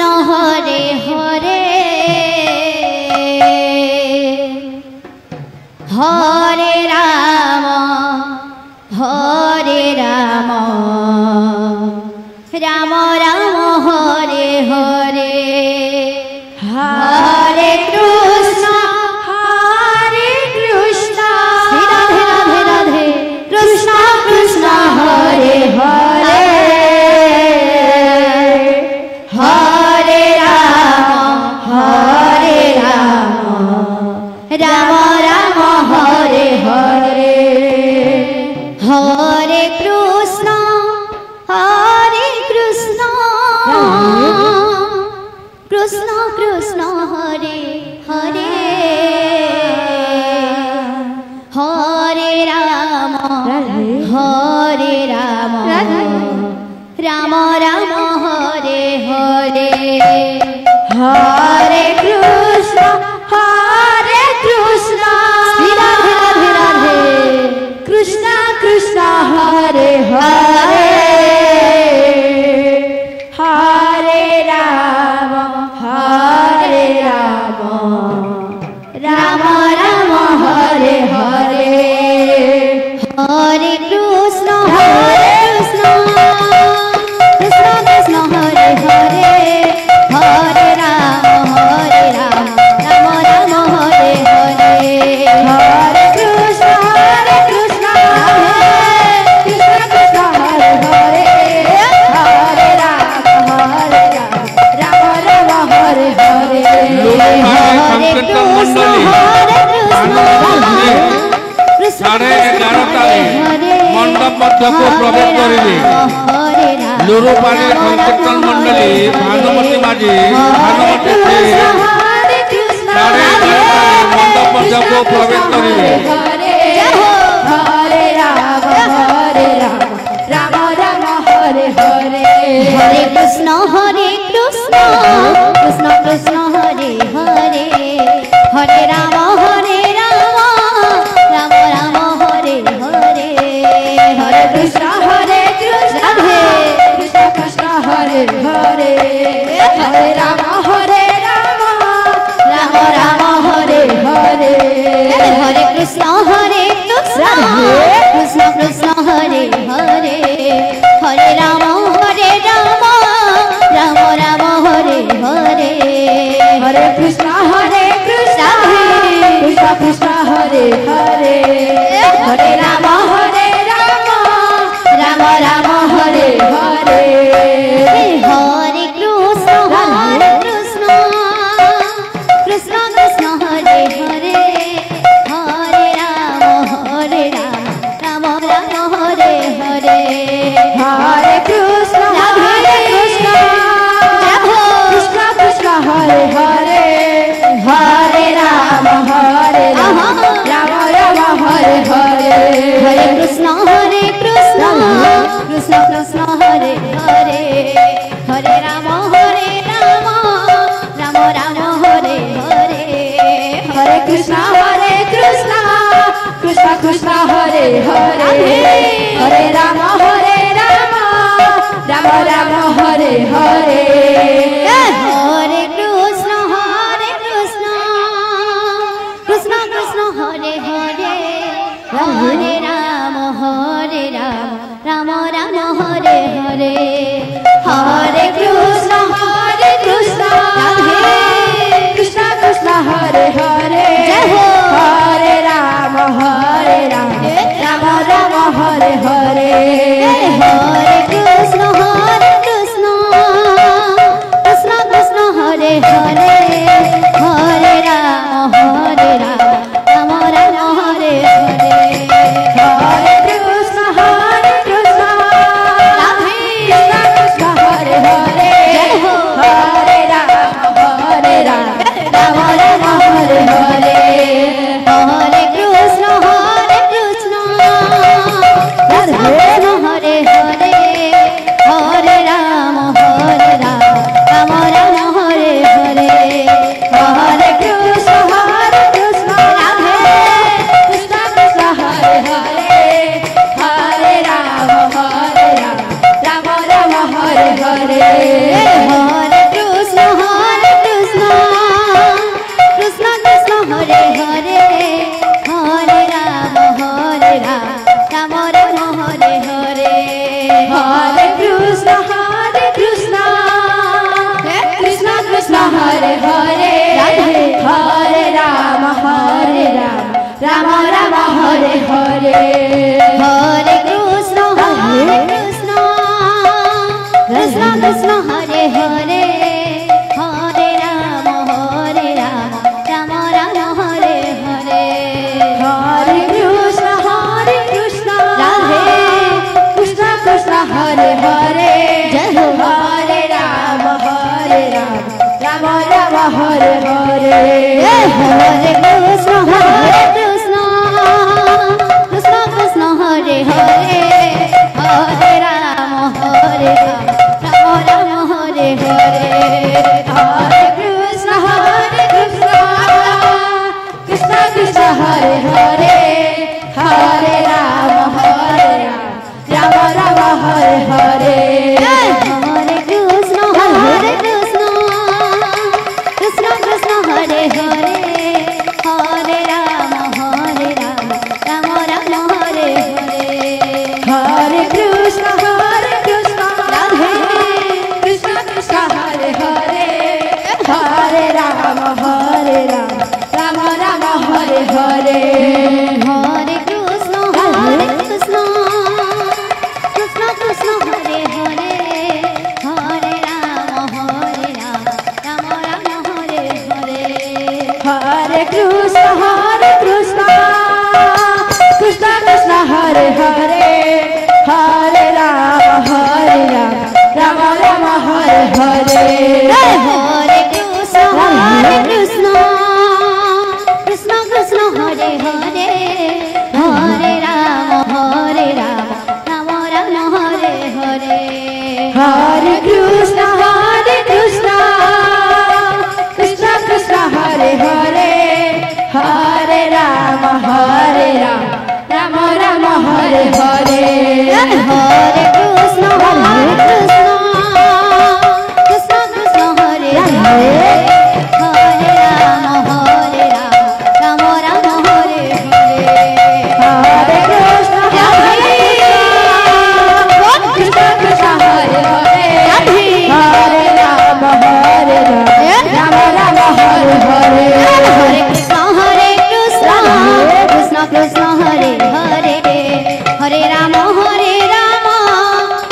कृष्ण हरे हरे हरे राम राम राम हरे हरे हरे कृष्ण राधे राधे राधे कृष्ण कृष्ण हरे हरे हरे राम राम राम हरे हरे हरे कृष्ण कृष्ण कृष्ण हरे हरे हरे राम राम राम हरे हरे हरे कृष्ण राधे राधे राधे कृष्ण कृष्ण हरे हरे हरे राम राम राम हरे हरे हरे कृष्ण कृष्ण कृष्ण हरे हरे हरे राम राम राम हरे हरे हरे कृष्ण कृष्ण कृष्ण हरे हरे हरे राम राम हरे हरे हरे कृष्ण साढ़े 11 मंडप मध्य को प्रवेश करेंगे लुरुपाली संकीर्तन मंडली भानुमती माझी भानुमती साढ़े 11 मंडप मध्य को प्रवेश करेंगे हरे राम राम राम हरे हरे हरे कृष्ण कृष्ण कृष्ण हरे हरे हरे राम राम राम हरे हरे हरे कृष्ण कृष्ण कृष्ण हरे हरे हरे राम राम राम हरे हरे हरे कृष्ण कृष्ण कृष्ण हरे हरे हरे राम राम राम हरे हरे हरे कृष्ण कृष्ण कृष्ण हरे हरे हरे राम राम राम हरे हरे हरे कृष्ण कृष्ण कृष्ण हरे हरे हरे राम राम राम हरे हरे हरे कृष्ण कृष्ण कृष्ण हरे हरे हरे राम राम हरे हरे हरे कृष्ण कृष्ण कृष्ण हरे हरे हरे राम राम राम हरे हरे हरे कृष्ण कृष्ण कृष्ण हरे हरे हरे राम राम राम हरे हरे हरे कृष्ण कृष्ण कृष्ण हरे हरे हरे राम राम राम हरे हरे हरे कृष्ण कृष्ण कृष्ण हरे हरे हरे राम राम राम हरे हरे हरे कृष्ण कृष्ण कृष्ण हरे हरे हरे राम राम राम हरे हरे हरे कृष्ण राधे कृष्ण हरे कृष्ण कृष्ण कृष्ण हरे हरे हरे राम राम राम हरे हरे हरे कृष्ण कृष्ण कृष्ण हरे हरे हरे राम राम राम हरे हरे हरे कृष्ण राधे कृष्ण कृष्ण हरे हरे हरे राम राम राम हरे हरे हरे कृष्ण कृष्ण कृष्ण हरे हरे हरे राम राम राम हरे हरे हरे कृष्ण कृष्ण कृष्ण हरे हरे हरे राम राम राम हरे हरे हरे कृष्ण कृष्ण कृष्ण हरे हरे हरे राम राम राम हरे हरे हरे कृष्ण राधे कृष्ण कृष्ण हरे हरे हरे राम राम राम हरे हरे हरे कृष्ण कृष्ण कृष्ण हरे हरे हरे राम राम राम हरे हरे हरे कृष्ण कृष्ण कृष्ण हरे हरे हरे राम राम राम हरे हरे हरे कृष्ण कृष्ण कृष्ण हरे हरे हरे राम राम राम हरे हरे हरे कृष्ण कृष्ण कृष्ण हरे हरे हरे राम राम राम हरे हरे हरे कृष्ण कृष्ण कृष्ण हरे हरे हरे राम राम राम हरे हरे हरे कृष्ण कृष्ण कृष्ण हरे हरे हरे राम राम हरे हरे हरे कृष्ण कृष्ण कृष्ण हरे हरे हरे राम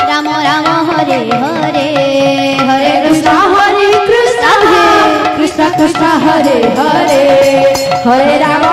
राम राम हरे हरे हरे कृष्ण कृष्ण कृष्ण हरे हरे हरे राम